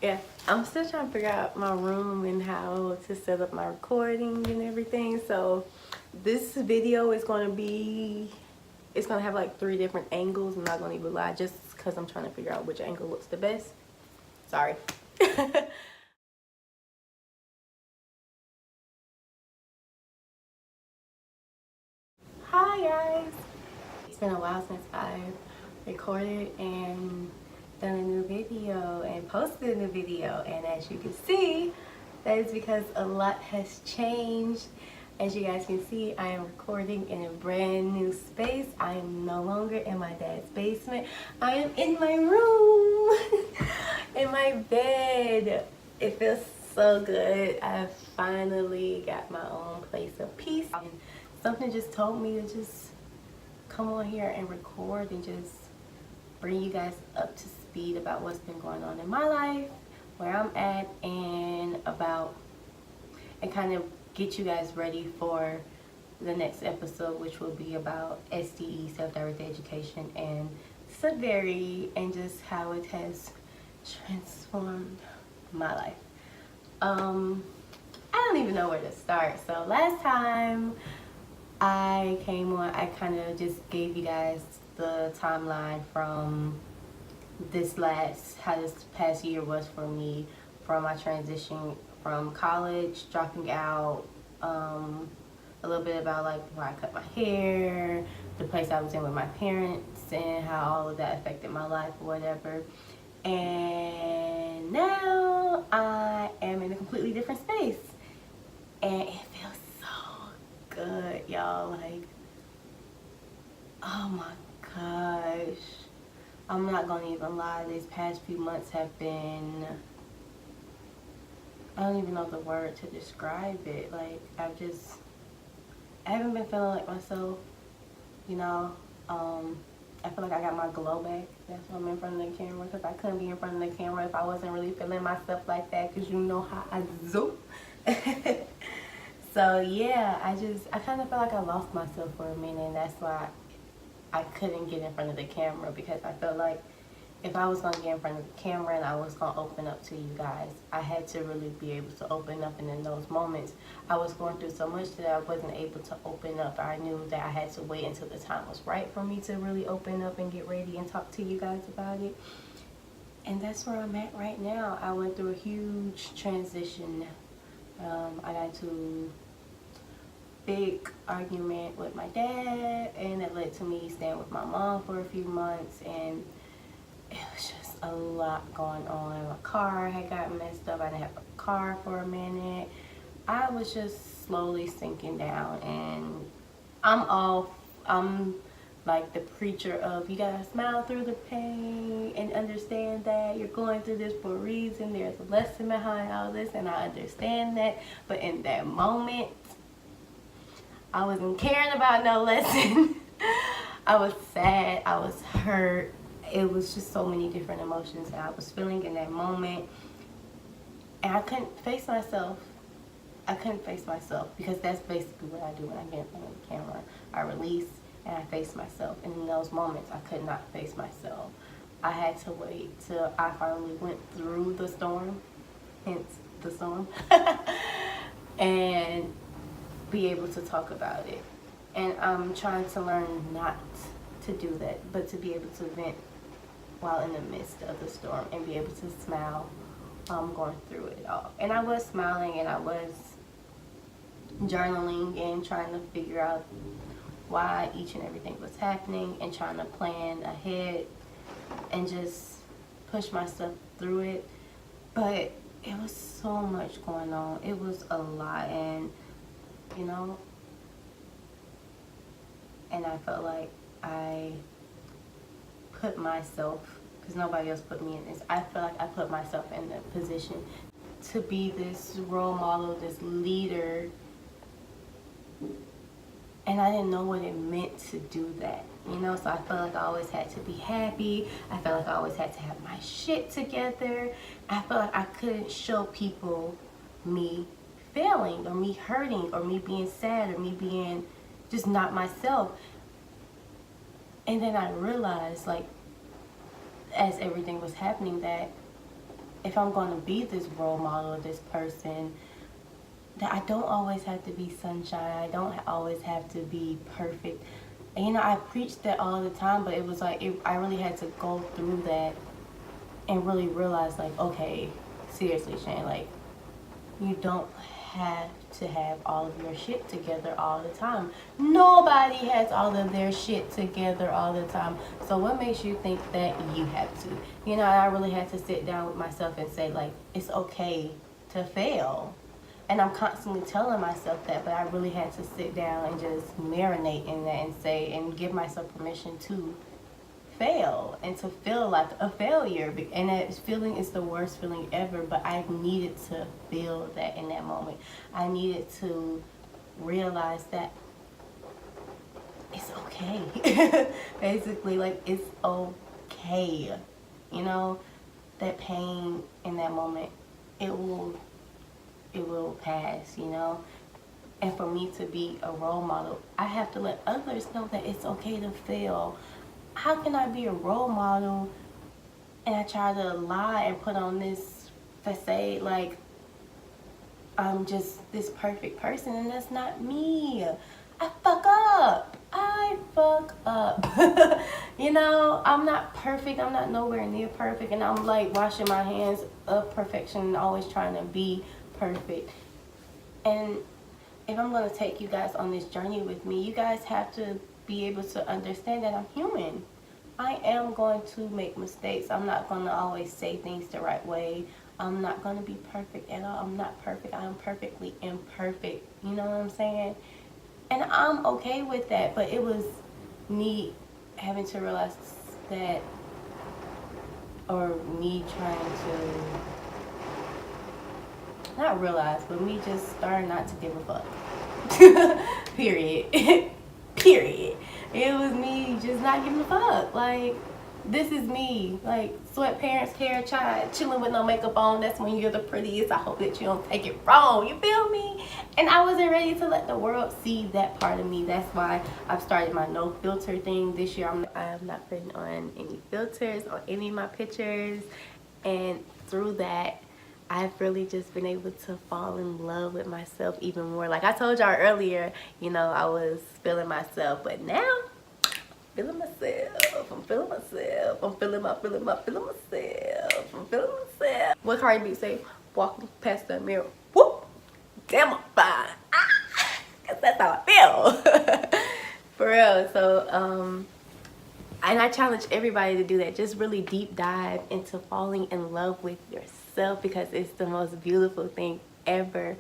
Yeah, I'm still trying to figure out my room and how to set up my recording and everything. So this video is going to be, it's going to have like 3 different angles. I'm not going to even lie, just because I'm trying to figure out which angle looks the best. Sorry. Hi guys. It's been a while since I've recorded and done a new video and posted a new video, and as you can see, that is because a lot has changed. As you guys can see, I am recording in a brand new space. I am no longer in my dad's basement. I am in my room, in my bed. It feels so good. I finally got my own place of peace. And something just told me to just come on here and record and just bring you guys up to speed about what's been going on in my life, where I'm at, and kind of get you guys ready for the next episode, which will be about SDE, self-directed education, and severity, and just how it has transformed my life. I don't even know where to start. So last time I came on, I kind of just gave you guys the timeline from how this past year was for me, from my transition from college, dropping out, a little bit about like where I cut my hair, the place I was in with my parents, and how all of that affected my life or whatever. And now I am in a completely different space, and it feels so good, y'all. Like, oh my gosh, I'm not gonna even lie, these past few months have been, I don't even know the word to describe it. Like, I haven't been feeling like myself, you know. I feel like I got my glow back. That's why I'm in front of the camera, because I couldn't be in front of the camera if I wasn't really feeling myself like that, because you know how I do. So yeah, I kind of felt like I lost myself for a minute, and that's why I couldn't get in front of the camera, because I felt like if I was going to get in front of the camera and I was going to open up to you guys, I had to really be able to open up. And in those moments, I was going through so much that I wasn't able to open up. I knew that I had to wait until the time was right for me to really open up and get ready and talk to you guys about it. And that's where I'm at right now. I went through a huge transition. I got into big argument with my dad, and it led to me staying with my mom for a few months, and it was just a lot going on. My car had gotten messed up. I didn't have a car for a minute. I was just slowly sinking down, and I'm like the preacher of, you gotta smile through the pain and understand that you're going through this for a reason. There's a lesson behind all this, and I understand that. But in that moment, I wasn't caring about no lesson. I was sad. I was hurt. It was just so many different emotions that I was feeling in that moment. And I couldn't face myself. Because that's basically what I do when I get in front of the camera. I release and I face myself. And in those moments, I could not face myself. I had to wait till I finally went through the storm, hence the storm, and be able to talk about it. And I'm trying to learn not to do that, but to be able to vent while in the midst of the storm and be able to smile going through it all. And I was smiling, and I was journaling and trying to figure out why each and everything was happening, and trying to plan ahead and just push myself through it. But it was so much going on. It was a lot, and you know, and I felt like I put myself, because nobody else put me in this, I feel like I put myself in the position to be this role model, this leader, and I didn't know what it meant to do that, you know. So I felt like I always had to be happy. I felt like I always had to have my shit together. I felt like I couldn't show people me failing, or me hurting, or me being sad, or me being just not myself. And then I realized, like, as everything was happening, that if I'm going to be this role model, this person, that I don't always have to be sunshine. I don't always have to be perfect. And, you know, I preached that all the time, but it was like, I really had to go through that and really realize, like, okay, seriously, Shane, like, you don't have to have all of your shit together all the time. Nobody has all of their shit together all the time. So what makes you think that you have to? You know, I really had to sit down with myself and say, like, it's okay to fail. And I'm constantly telling myself that, but I really had to sit down and just marinate in that and say, and give myself permission to fail and to feel like a failure. And that feeling is the worst feeling ever, but I needed to feel that in that moment. I needed to realize that it's okay. Basically, like, it's okay. You know, that pain in that moment, it will pass, you know. And for me to be a role model, I have to let others know that it's okay to fail. How can I be a role model and I try to lie and put on this facade like I'm just this perfect person, and that's not me. I fuck up. You know, I'm not perfect. I'm not nowhere near perfect, and I'm like washing my hands of perfection and always trying to be perfect. And if I'm going to take you guys on this journey with me, you guys have to be able to understand that I'm human. I am going to make mistakes. I'm not going to always say things the right way. I'm not going to be perfect at all. I'm not perfect. I am perfectly imperfect. You know what I'm saying? And I'm okay with that. But it was me having to realize that, or me trying to, not realize, but me just starting not to give a fuck. Period. Period. It was me just not giving a fuck. Like, this is me. Like, sweatpants, hair tied, chilling with no makeup on. That's when you're the prettiest. I hope that you don't take it wrong. You feel me? And I wasn't ready to let the world see that part of me. That's why I've started my no filter thing this year. I am not putting on any filters on any of my pictures. And through that, I've really just been able to fall in love with myself even more. Like I told y'all earlier, you know, I was feeling myself, but now, feeling myself. I'm feeling myself. I'm feeling myself. I'm feeling myself. What Cardi B say? Walking past the mirror. Whoop! Damn, I'm fine. Ah! 'Cause that's how I feel. For real. So, and I challenge everybody to do that. Just really deep dive into falling in love with yourself, because it's the most beautiful thing ever.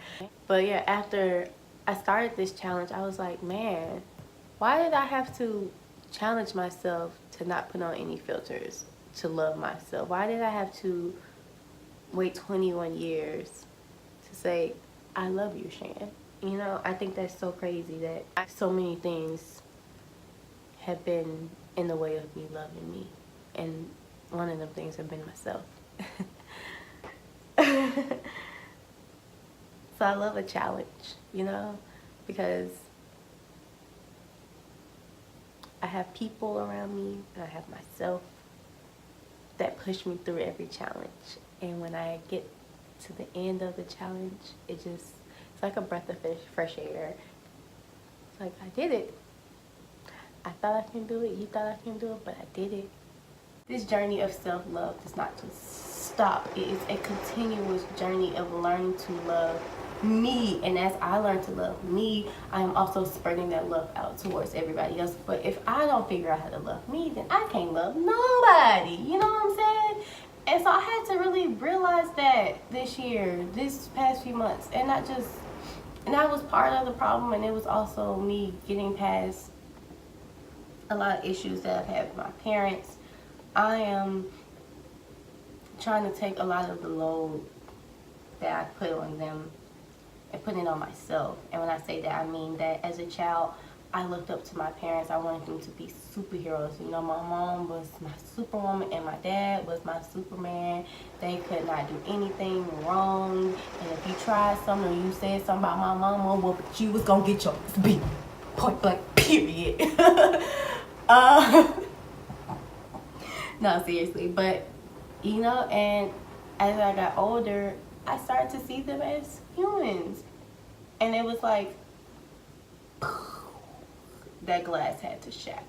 But yeah, after I started this challenge, I was like, man, why did I have to challenge myself to not put on any filters to love myself? Why did I have to wait 21 years to say, I love you, Shan? You know, I think that's so crazy that so many things have been in the way of me loving me, and one of them things have been myself. So I love a challenge, you know, because I have people around me and I have myself that push me through every challenge. And when I get to the end of the challenge, it's like a breath of fresh air. It's like, I did it. I thought I can do it, you thought I can do it, but I did it. This journey of self-love does not just stop. It is a continuous journey of learning to love me. And as I learn to love me, I am also spreading that love out towards everybody else. But if I don't figure out how to love me, then I can't love nobody. You know what I'm saying? And so I had to really realize that this year, this past few months. And that was part of the problem. And it was also me getting past a lot of issues that I've had with my parents. I am trying to take a lot of the load that I put on them and put it on myself. And when I say that, I mean that as a child, I looked up to my parents. I wanted them to be superheroes. You know, my mom was my superwoman and my dad was my Superman. They could not do anything wrong. And if you tried something or you said something about my mama, well, but you was gonna get your beat. Point blank, period. No, seriously. But, you know, and as I got older, I started to see them as humans. And it was like, that glass had to shatter.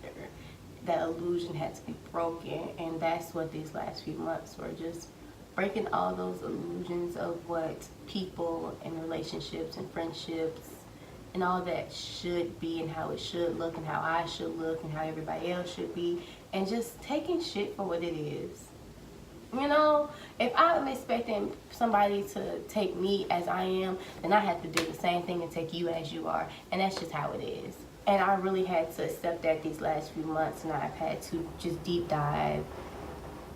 That illusion had to be broken. And that's what these last few months were, just breaking all those illusions of what people and relationships and friendships and all that should be, and how it should look, and how I should look, and how everybody else should be, and just taking shit for what it is. You know, if I'm expecting somebody to take me as I am, then I have to do the same thing and take you as you are. And that's just how it is. And I really had to accept that these last few months, and I've had to just deep dive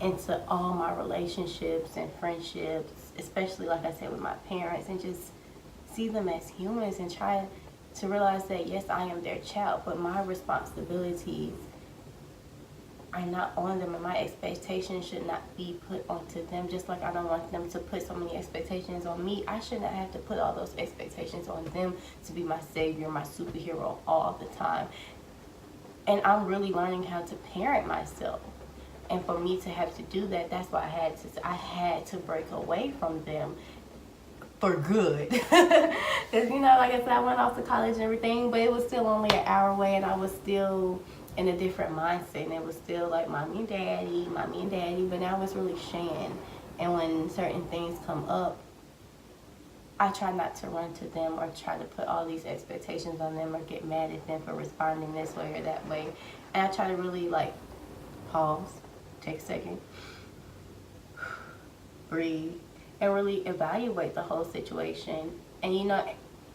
into all my relationships and friendships, especially, like I said, with my parents, and just see them as humans and try to realize that, yes, I am their child, but my responsibilities are not on them, and my expectations should not be put onto them. Just like I don't want them to put so many expectations on me, I should not have to put all those expectations on them to be my savior, my superhero all the time. And I'm really learning how to parent myself. And for me to have to do that, that's why I had to break away from them for good. Because, you know, like I said, I went off to college and everything, but it was still only an hour away, and I was still in a different mindset, and it was still like mommy and daddy, but now it's really Shan. And when certain things come up, I try not to run to them or try to put all these expectations on them or get mad at them for responding this way or that way. And I try to really, like, pause, take a second, breathe, and really evaluate the whole situation. And, you know,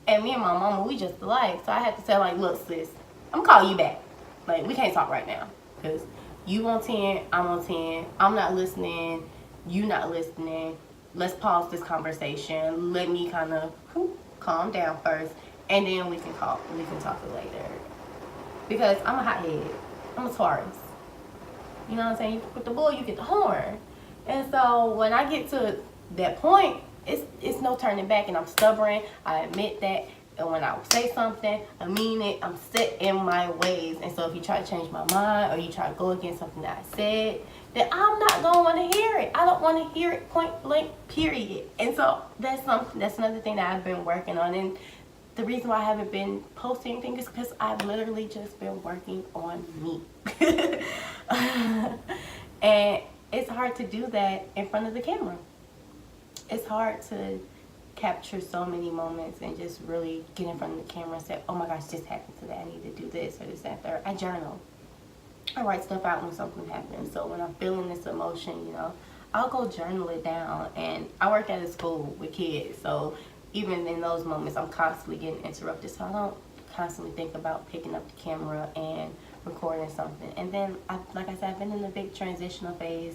and me and my mama, we just alike. So I had to say, like, look, sis, I'm gonna call you back. Like, we can't talk right now, because you on 10, I'm on 10. I'm not listening, you not listening. Let's pause this conversation. Let me kind of calm down first, and then we can talk later. Because I'm a hothead. I'm a Taurus. You know what I'm saying? You get the bull, you get the horn. And so when I get to that point, it's no turning back, and I'm stubborn. I admit that. And when I say something, I mean it. I'm set in my ways. And so if you try to change my mind, or you try to go against something that I said, then I'm not going to want to hear it. I don't want to hear it, point blank, period. And so that's another thing that I've been working on. And the reason why I haven't been posting anything is because I've literally just been working on me. And it's hard to do that in front of the camera. It's hard to capture so many moments and just really get in front of the camera and say, oh my gosh, this happened today, I need to do this or this, that, third. I journal. I write stuff out when something happens. So when I'm feeling this emotion, you know, I'll go journal it down. And I work at a school with kids, so even in those moments, I'm constantly getting interrupted. So I don't constantly think about picking up the camera and recording something. And then, like I said, I've been in a big transitional phase.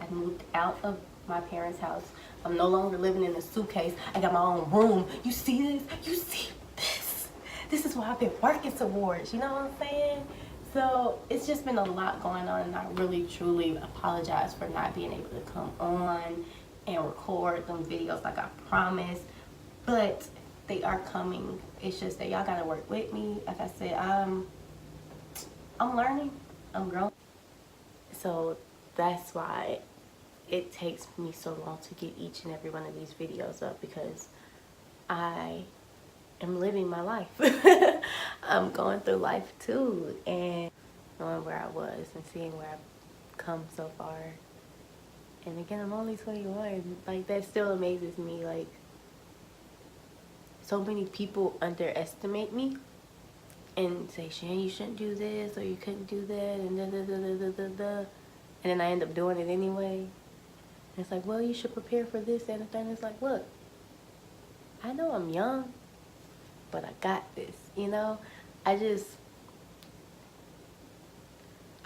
I moved out of my parents' house. I'm no longer living in a suitcase. I got my own room. You see this? You see this? This is what I've been working towards. You know what I'm saying? So it's just been a lot going on, and I really, truly apologize for not being able to come on and record them videos like I promised. But they are coming. It's just that y'all gotta work with me. Like I said, I'm learning. I'm growing. So that's why it takes me so long to get each and every one of these videos up, because I am living my life. I'm going through life too, and knowing where I was and seeing where I've come so far. And again, I'm only 21. Like, that still amazes me. Like, so many people underestimate me and say, Shan, you shouldn't do this, or you couldn't do that, and da da da da da da da. And then I end up doing it anyway. And it's like, well, you should prepare for this and the thing. It's like, look, I know I'm young, but I got this, you know? I just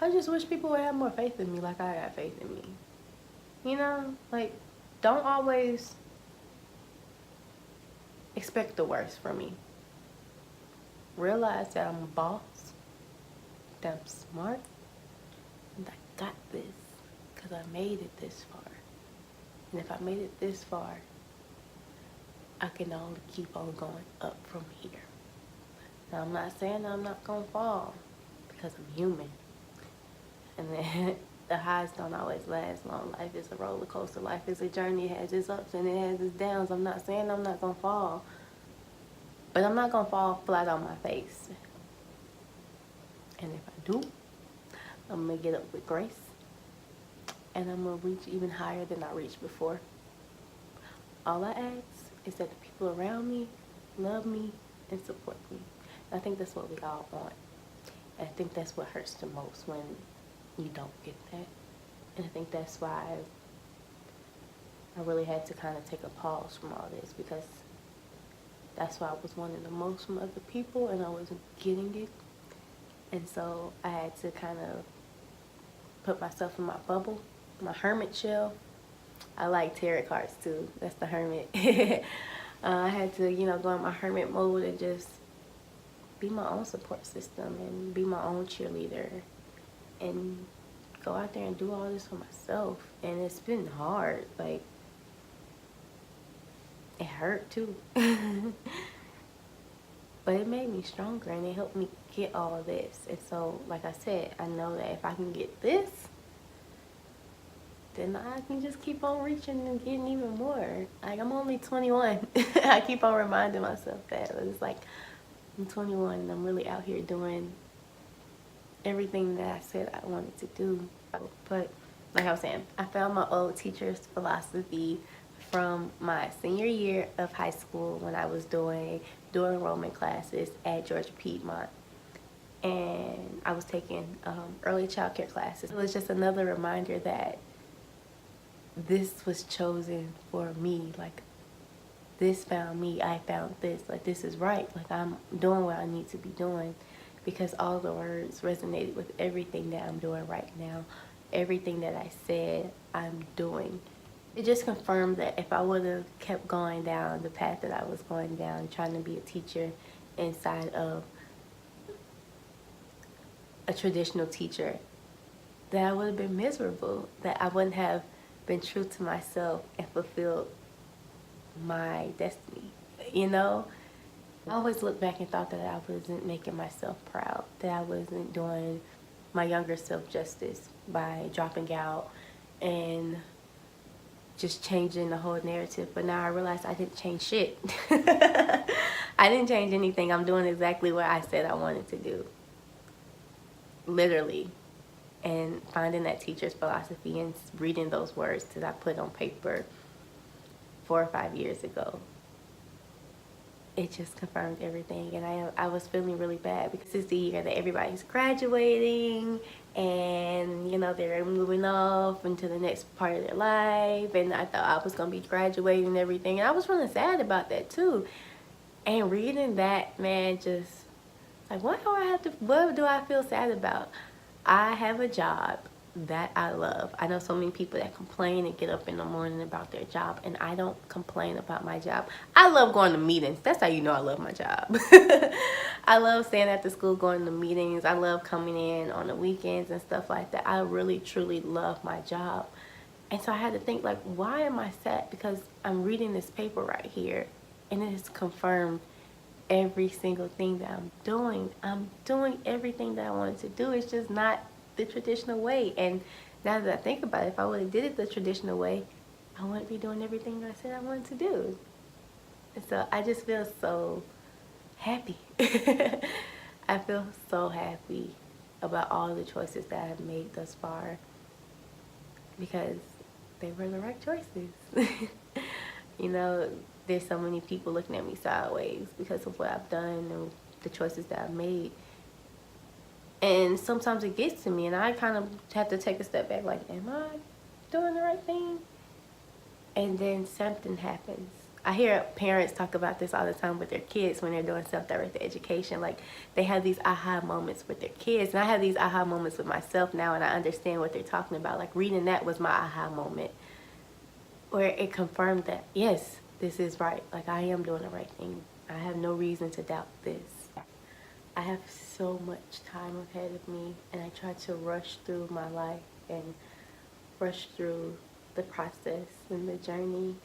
wish people would have more faith in me like I got faith in me. You know? Like, don't always expect the worst from me. Realize that I'm a boss, that I'm smart, and I got this, because I made it this far. And if I made it this far, I can only keep on going up from here. Now, I'm not saying I'm not going to fall, because I'm human. And then the highs don't always last long. Life is a roller coaster. Life is a journey. It has its ups and it has its downs. I'm not saying I'm not gonna fall, but I'm not gonna fall flat on my face. And if I do, I'm gonna get up with grace, and I'm gonna reach even higher than I reached before. All I ask is that the people around me love me and support me. And I think that's what we all want. And I think that's what hurts the most, when you don't get that. And I think that's why I really had to kind of take a pause from all this, because that's why I was wanting the most from other people and I wasn't getting it. And so I had to kind of put myself in my bubble, my hermit shell. I like tarot cards too. That's the hermit. I had to, go in my hermit mode and just be my own support system and be my own cheerleader and go out there and do all this for myself. And it's been hard. Like, it hurt too. But it made me stronger and it helped me get all of this. And so, like I said, I know that if I can get this, then I can just keep on reaching and getting even more. Like, I'm only 21. I keep on reminding myself that. It's like, I'm 21 and I'm really out here doing everything that I said I wanted to do. But like I was saying, I found my old teacher's philosophy from my senior year of high school when I was doing dual enrollment classes at Georgia Piedmont. And I was taking early child care classes. It was just another reminder that this was chosen for me. Like, this found me, I found this. Like, this is right. Like, I'm doing what I need to be doing, because all the words resonated with everything that I'm doing right now. Everything that I said I'm doing. It just confirmed that if I would have kept going down the path that I was going down, trying to be a teacher inside of a traditional teacher, that I would have been miserable, that I wouldn't have been true to myself and fulfilled my destiny, I always looked back and thought that I wasn't making myself proud, that I wasn't doing my younger self justice by dropping out and just changing the whole narrative. But now I realize I didn't change shit. I didn't change anything. I'm doing exactly what I said I wanted to do. Literally. And finding that teacher's philosophy and reading those words that I put on paper 4 or 5 years ago, it just confirmed everything. And I was feeling really bad, because it's the year that everybody's graduating and they're moving off into the next part of their life, and I thought I was gonna be graduating and everything, and I was really sad about that too. And reading that, man, just like, what do I feel sad about? I have a job that I love. I know so many people that complain and get up in the morning about their job, and I don't complain about my job. I love going to meetings. That's how you know I love my job. I love staying at the school, going to meetings. I love coming in on the weekends and stuff like that. I really, truly love my job. And so I had to think, like, why am I sad? Because I'm reading this paper right here, and it has confirmed every single thing that I'm doing. I'm doing everything that I wanted to do. It's just not the traditional way. And now that I think about it, if I would have did it the traditional way, I wouldn't be doing everything I said I wanted to do. And so I just feel so happy. I feel so happy about all the choices that I've made thus far, because they were the right choices. There's so many people looking at me sideways because of what I've done and the choices that I've made. And sometimes it gets to me, and I kind of have to take a step back, like, am I doing the right thing? And then something happens. I hear parents talk about this all the time with their kids when they're doing self-directed education. Like, they have these aha moments with their kids. And I have these aha moments with myself now, and I understand what they're talking about. Like, reading that was my aha moment, where it confirmed that, yes, this is right. Like, I am doing the right thing. I have no reason to doubt this. I have so much time ahead of me, and I try to rush through my life and rush through the process and the journey.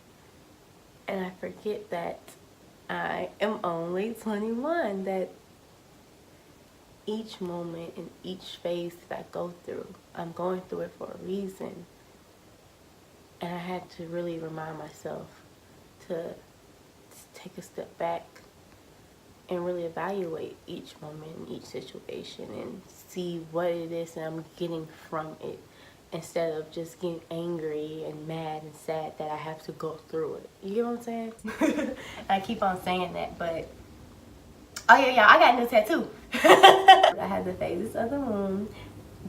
And I forget that I am only 21, that each moment and each phase that I go through, I'm going through it for a reason. And I had to really remind myself to take a step back and really evaluate each moment and each situation and see what it is that I'm getting from it, instead of just getting angry and mad and sad that I have to go through it. You get what I'm saying? I keep on saying that, but oh yeah, I got a new tattoo. I have the phases of the moon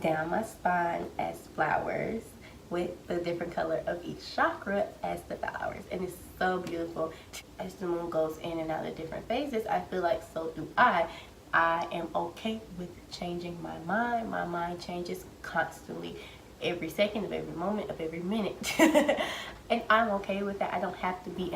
down my spine as flowers, with the different color of each chakra as the flowers, and it's so beautiful. As the moon goes in and out of different phases, I feel like so do I. I am okay with changing my mind. My mind changes constantly, every second of every moment of every minute. And I'm okay with that. I don't have to be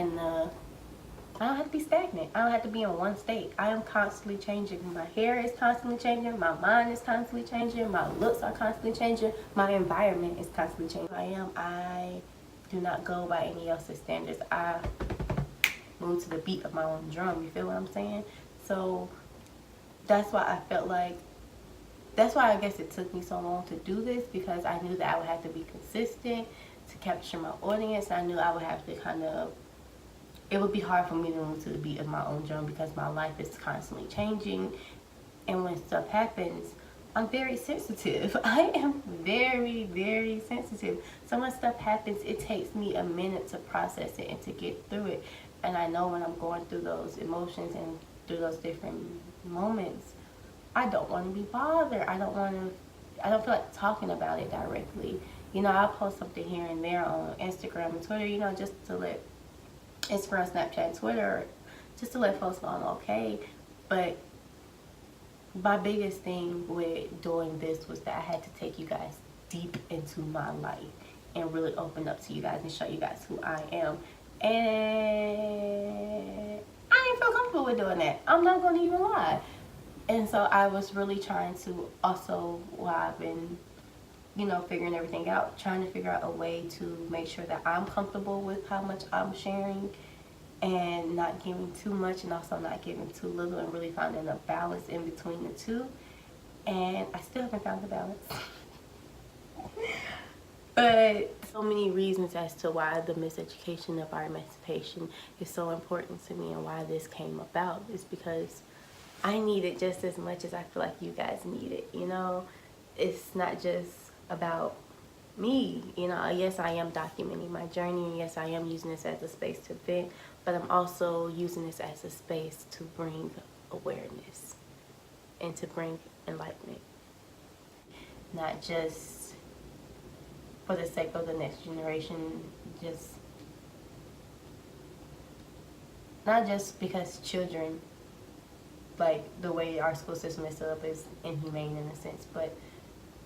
stagnant. I don't have to be in one state. I am constantly changing. My hair is constantly changing. My mind is constantly changing. My looks are constantly changing. My environment is constantly changing. I do not go by any else's standards. I move to the beat of my own drum. You feel what I'm saying? So that's why I felt like, that's why I guess it took me so long to do this, because I knew that I would have to be consistent to capture my audience. I knew I would have to it would be hard for me to move to the beat of my own drum, because my life is constantly changing. And when stuff happens, I'm very sensitive. I am very, very sensitive. So when stuff happens, it takes me a minute to process it and to get through it. And I know when I'm going through those emotions and through those different moments, I don't want to be bothered. I don't feel like talking about it directly. I'll post something here and there on Instagram and Twitter, just to let Instagram, Snapchat, Twitter, just to let folks know I'm okay. But my biggest thing with doing this was that I had to take you guys deep into my life and really open up to you guys and show you guys who I am. And I didn't feel comfortable with doing that. I'm not going to even lie. And so I was really trying to also, while I've been figuring everything out, trying to figure out a way to make sure that I'm comfortable with how much I'm sharing and not giving too much and also not giving too little, and really finding a balance in between the two. And I still haven't found the balance. But so many reasons as to why the miseducation of our emancipation is so important to me, and why this came about is because I need it just as much as I feel like you guys need it. It's not just about me. Yes, I am documenting my journey, and yes, I am using this as a space to vent, but I'm also using this as a space to bring awareness and to bring enlightenment. Not just for the sake of the next generation, not just because children, like the way our school system is set up, is inhumane in a sense, but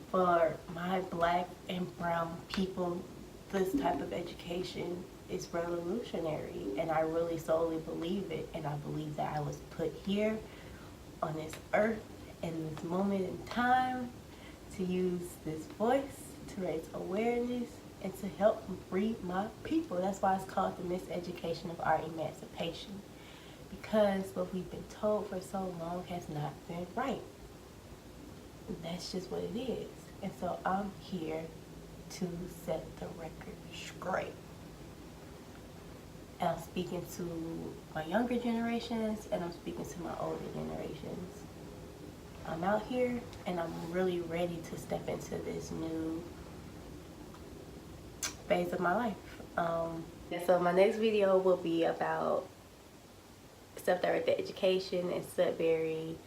for my black and brown people, this type of education is revolutionary, and I really solely believe it. And I believe that I was put here on this earth in this moment in time to use this voice to raise awareness and to help free my people. That's why it's called the miseducation of our emancipation, because what we've been told for so long has not been right. That's just what it is. And so I'm here to set the record straight. And I'm speaking to my younger generations, and I'm speaking to my older generations. I'm out here, and I'm really ready to step into this new phase of my life. So my next video will be about self-directed education and Sudbury.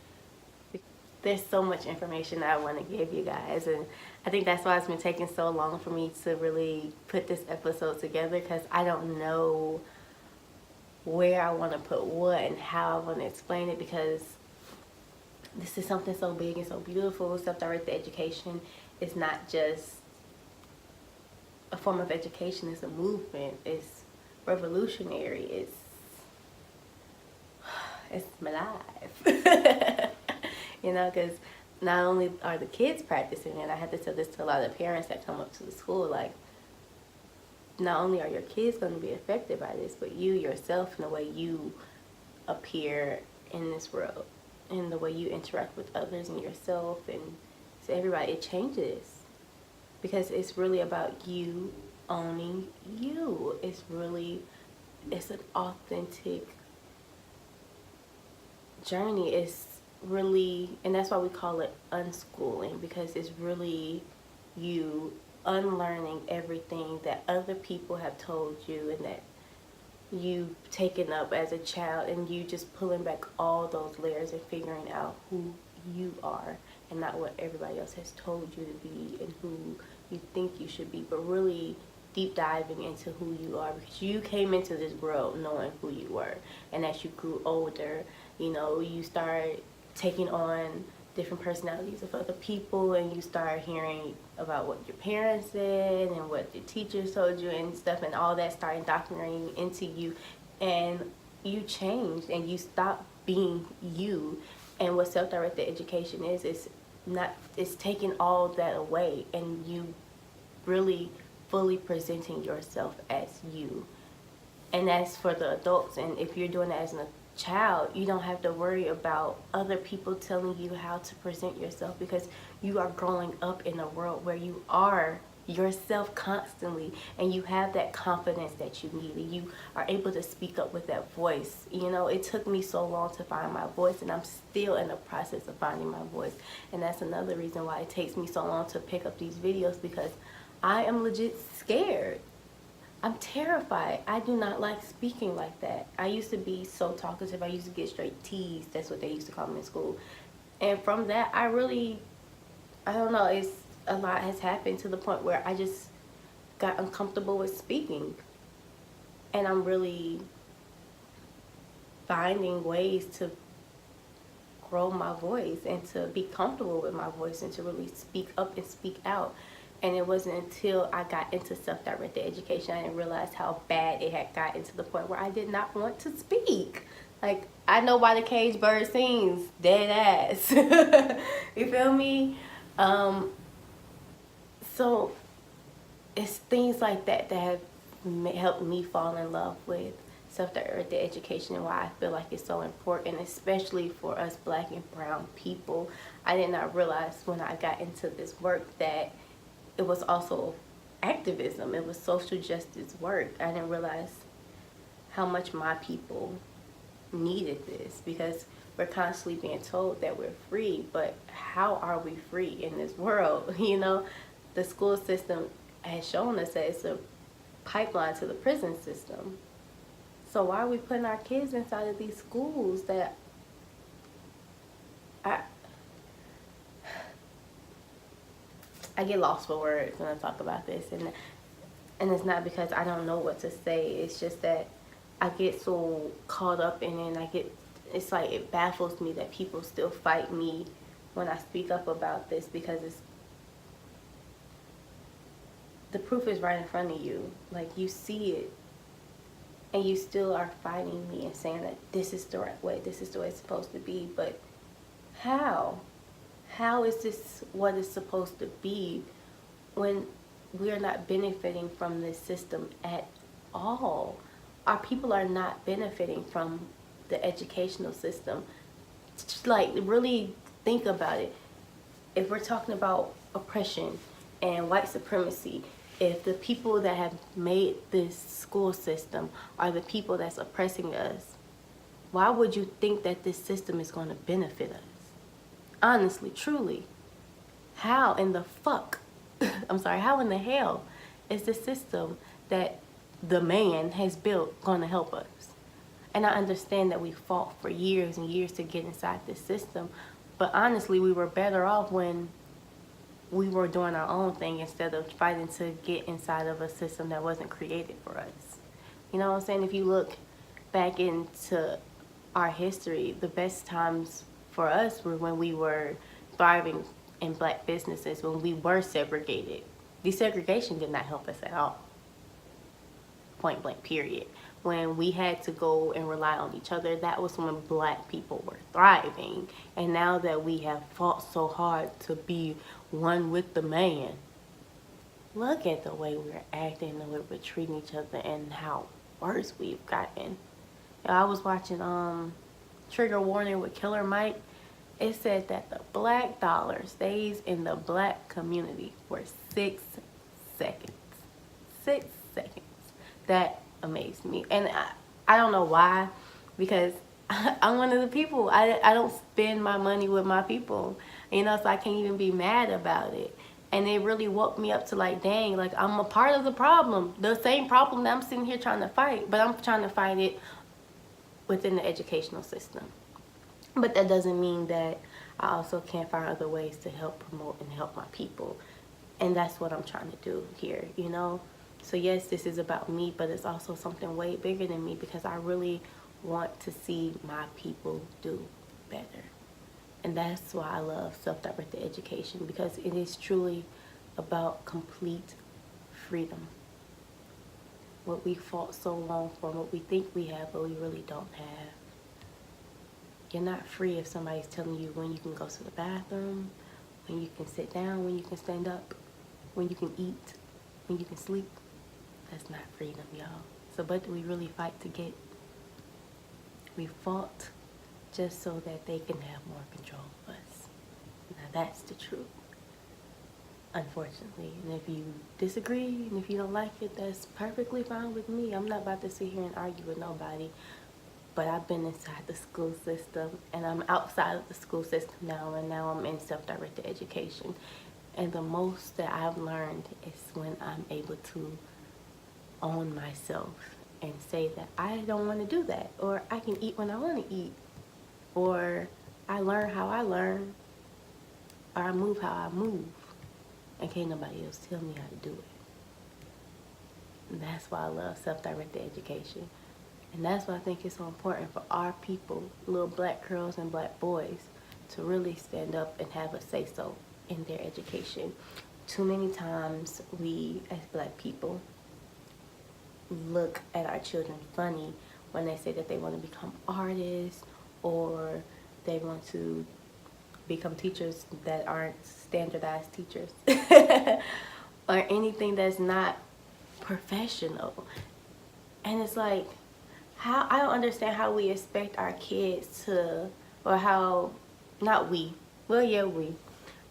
There's so much information that I want to give you guys, and I think that's why it's been taking so long for me to really put this episode together, because I don't know where I want to put what and how I want to explain it, because this is something so big and so beautiful. Self-directed education is not just a form of education, it's a movement, it's revolutionary, it's my life. Because not only are the kids practicing it, I had to tell this to a lot of parents that come up to the school, like, not only are your kids going to be affected by this, but you yourself and the way you appear in this world. and the way you interact with others and yourself and to everybody, it changes. Because it's really about you owning you. It's an authentic journey. It's really, and that's why we call it unschooling, because it's really you unlearning everything that other people have told you and that you taken up as a child, and you just pulling back all those layers and figuring out who you are and not what everybody else has told you to be and who you think you should be, but really deep diving into who you are, because you came into this world knowing who you were. And as you grew older, you know, you start taking on different personalities of other people, and you start hearing about what your parents said and what your teachers told you and stuff, and all that started indoctrinating into you, and you changed and you stopped being you. And what self-directed education is not, it's taking all that away and you really fully presenting yourself as you. And that's for the adults. And if you're doing that as a child, you don't have to worry about other people telling you how to present yourself, because you are growing up in a world where you are yourself constantly, and you have that confidence that you need, and you are able to speak up with that voice. You know, it took me so long to find my voice, and I'm still in the process of finding my voice. And that's another reason why it takes me so long to pick up these videos, because I am legit scared. I'm terrified. I do not like speaking like that. I used to be so talkative. I used to get straight T's. That's what they used to call me in school. And from that, I don't know, it's a lot has happened to the point where I just got uncomfortable with speaking. And I'm really finding ways to grow my voice and to be comfortable with my voice and to really speak up and speak out. And it wasn't until I got into self-directed education I didn't realize how bad it had gotten to the point where I did not want to speak. Like, I know why the caged bird sings, dead ass. You feel me? So it's things like that that have helped me fall in love with self-directed education, and why I feel like it's so important, especially for us Black and brown people. I did not realize when I got into this work that it was also activism. It was social justice work. I didn't realize how much my people needed this, because we're constantly being told that we're free, but how are we free in this world? You know, the school system has shown us that it's a pipeline to the prison system. So why are we putting our kids inside of these schools that I get lost for words when I talk about this, and it's not because I don't know what to say. It's just that I get so caught up in it, and it's like it baffles me that people still fight me when I speak up about this, because the proof is right in front of you. Like, you see it, and you still are fighting me and saying that this is the right way, this is the way it's supposed to be. But how? How is this what it's supposed to be when we're not benefiting from this system at all? Our people are not benefiting from the educational system. Like, really think about it. If we're talking about oppression and white supremacy, if the people that have made this school system are the people that's oppressing us, why would you think that this system is going to benefit us? Honestly, truly, how in the fuck, how in the hell is the system that the man has built going to help us? And I understand that we fought for years and years to get inside this system, but honestly, we were better off when we were doing our own thing instead of fighting to get inside of a system that wasn't created for us. You know what I'm saying? If you look back into our history, the best times for us were when we were thriving in Black businesses, when we were segregated. Desegregation did not help us at all. Point blank, period. When we had to go and rely on each other, that was when Black people were thriving. And now that we have fought so hard to be one with the man, look at the way we're acting, the way we're treating each other, and how worse we've gotten. I was watching Trigger Warning with Killer Mike, It said that the black dollar stays in the black community for 6 seconds. 6 seconds. That amazed me. And I don't know why, because I'm one of the people. I don't spend my money with my people, you know, so I can't even be mad about it. And it really woke me up to like, dang, like I'm a part of the problem. The same problem that I'm sitting here trying to fight, but I'm trying to fight it within the educational system. But that doesn't mean that I also can't find other ways to help promote and help my people. And that's what I'm trying to do here, you know? So yes, this is about me, but it's also something way bigger than me, because I really want to see my people do better. And that's why I love self-directed education, because it is truly about complete freedom. What we fought so long for, what we think we have, but we really don't have. You're not free if somebody's telling you when you can go to the bathroom, when you can sit down, when you can stand up, when you can eat, when you can sleep. That's not freedom, y'all. So what do we really fight to get? We fought just so that they can have more control of us. Now that's the truth, unfortunately. And if you disagree and if you don't like it, that's perfectly fine with me. I'm not about to sit here and argue with nobody. But I've been inside the school system, and I'm outside of the school system now, and now I'm in self-directed education. And the most that I've learned is when I'm able to own myself and say that I don't want to do that, or I can eat when I want to eat, or I learn how I learn, or I move how I move, and can't nobody else tell me how to do it. And that's why I love self-directed education. And that's why I think it's so important for our people, little black girls and black boys, to really stand up and have a say-so in their education. Too many times we, as black people, look at our children funny when they say that they want to become artists, or they want to become teachers that aren't standardized teachers, or anything that's not professional. And it's like, how I don't understand how we expect our kids to, or how, not we, well yeah we,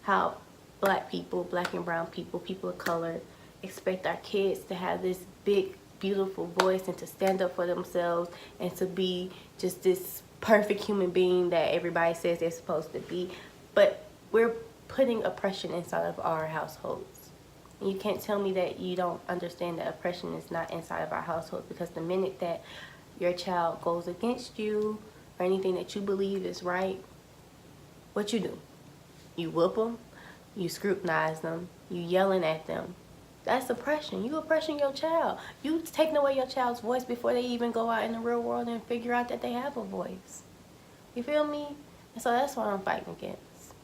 how black people, black and brown people, people of color, expect our kids to have this big, beautiful voice and to stand up for themselves and to be just this perfect human being that everybody says they're supposed to be. But we're putting oppression inside of our households. And you can't tell me that you don't understand that oppression is not inside of our households, because the minute that your child goes against you or anything that you believe is right, what you do? You whoop them, you scrutinize them, you yelling at them. That's oppression. You oppressing your child. You taking away your child's voice before they even go out in the real world and figure out that they have a voice. You feel me? And so that's what I'm fighting against.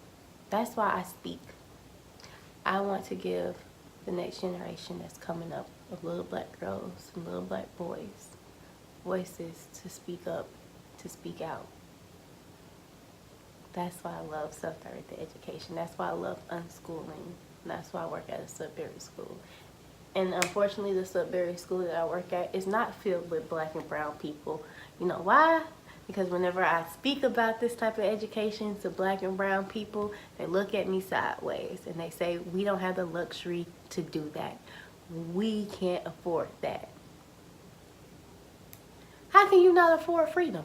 That's why I speak. I want to give the next generation that's coming up of little black girls and little black boys voices to speak up, to speak out. That's why I love self-directed education. That's why I love unschooling. That's why I work at a Sudbury school. And unfortunately, the Sudbury school that I work at is not filled with black and brown people. You know why? Because whenever I speak about this type of education to black and brown people, they look at me sideways and they say, we don't have the luxury to do that. We can't afford that. How can you not afford freedom?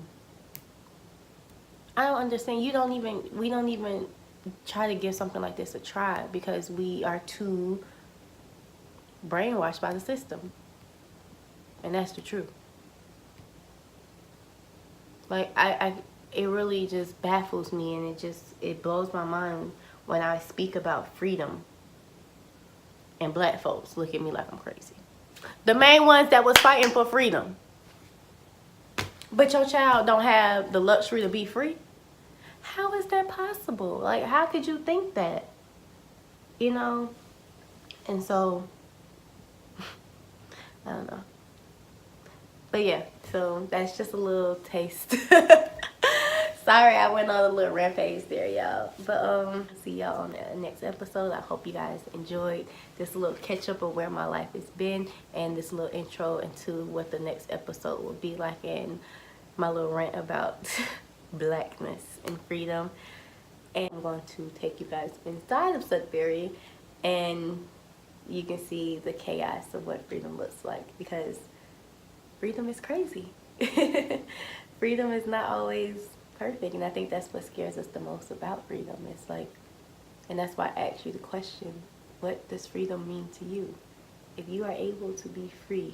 I don't understand. We don't even try to give something like this a try, because we are too brainwashed by the system. And that's the truth. Like, it really just baffles me, and it blows my mind when I speak about freedom and black folks look at me like I'm crazy. The main ones that was fighting for freedom. But your child don't have the luxury to be free? How is that possible? Like, how could you think that? You know? And so, I don't know. But yeah, so that's just a little taste. Sorry I went on a little rampage there, y'all. But see y'all on the next episode. I hope you guys enjoyed this little catch up of where my life has been, and this little intro into what the next episode will be like, and my little rant about blackness and freedom. And I'm going to take you guys inside of Sudbury, and you can see the chaos of what freedom looks like, because freedom is crazy. Freedom is not always perfect, and I think that's what scares us the most about freedom. It's like, and that's why I asked you the question, what does freedom mean to you? If you are able to be free,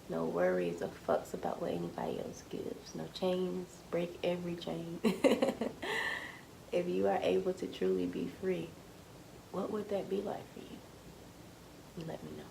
no worries or fucks about what anybody else gives, no chains, break every chain. If you are able to truly be free, what would that be like for you? You let me know.